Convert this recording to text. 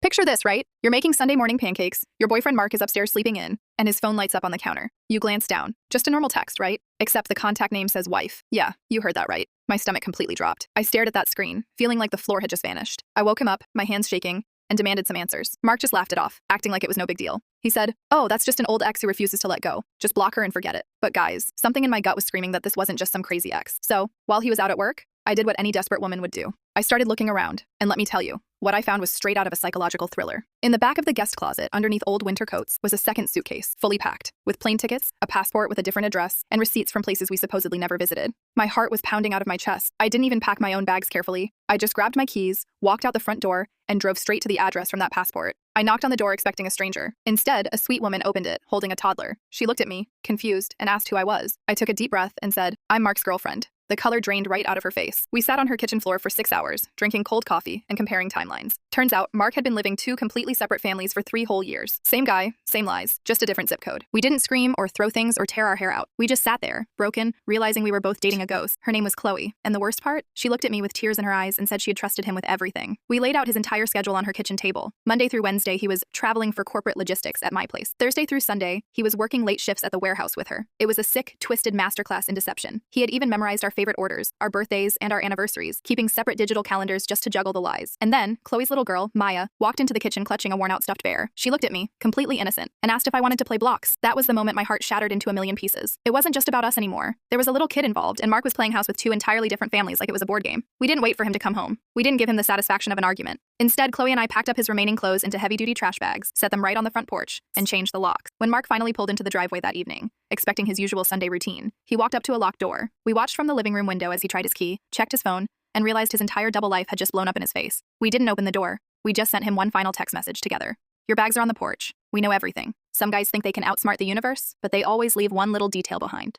Picture this, right? You're making Sunday morning pancakes, your boyfriend Mark is upstairs sleeping in, and his phone lights up on the counter. You glance down. Just a normal text, right? Except the contact name says wife. Yeah, you heard that right. My stomach completely dropped. I stared at that screen, feeling like the floor had just vanished. I woke him up, my hands shaking, and demanded some answers. Mark just laughed it off, acting like it was no big deal. He said, "Oh, that's just an old ex who refuses to let go. Just block her and forget it." But guys, something in my gut was screaming that this wasn't just some crazy ex. So, while he was out at work, I did what any desperate woman would do. I started looking around, and let me tell you, what I found was straight out of a psychological thriller. In the back of the guest closet, underneath old winter coats, was a second suitcase, fully packed, with plane tickets, a passport with a different address, and receipts from places we supposedly never visited. My heart was pounding out of my chest. I didn't even pack my own bags carefully. I just grabbed my keys, walked out the front door, and drove straight to the address from that passport. I knocked on the door expecting a stranger. Instead, a sweet woman opened it, holding a toddler. She looked at me, confused, and asked who I was. I took a deep breath and said, "I'm Mark's girlfriend." The color drained right out of her face. We sat on her kitchen floor for 6 hours, drinking cold coffee and comparing timelines. Turns out, Mark had been living 2 completely separate families for 3 whole years. Same guy, same lies, just a different zip code. We didn't scream or throw things or tear our hair out. We just sat there, broken, realizing we were both dating a ghost. Her name was Chloe. And the worst part? She looked at me with tears in her eyes and said she had trusted him with everything. We laid out his entire schedule on her kitchen table. Monday through Wednesday, he was traveling for corporate logistics at my place. Thursday through Sunday, he was working late shifts at the warehouse with her. It was a sick, twisted masterclass in deception. He had even memorized our favorite orders, our birthdays, and our anniversaries, keeping separate digital calendars just to juggle the lies. And then, Chloe's little girl, Maya, walked into the kitchen clutching a worn-out stuffed bear. She looked at me, completely innocent, and asked if I wanted to play blocks. That was the moment my heart shattered into a million pieces. It wasn't just about us anymore. There was a little kid involved, and Mark was playing house with 2 entirely different families like it was a board game. We didn't wait for him to come home. We didn't give him the satisfaction of an argument. Instead, Chloe and I packed up his remaining clothes into heavy-duty trash bags, set them right on the front porch, and changed the locks. When Mark finally pulled into the driveway that evening, expecting his usual Sunday routine, he walked up to a locked door. We watched from the living room window as he tried his key, checked his phone, and realized his entire double life had just blown up in his face. We didn't open the door. We just sent him one final text message together. "Your bags are on the porch. We know everything. Some guys think they can outsmart the universe, but they always leave one little detail behind."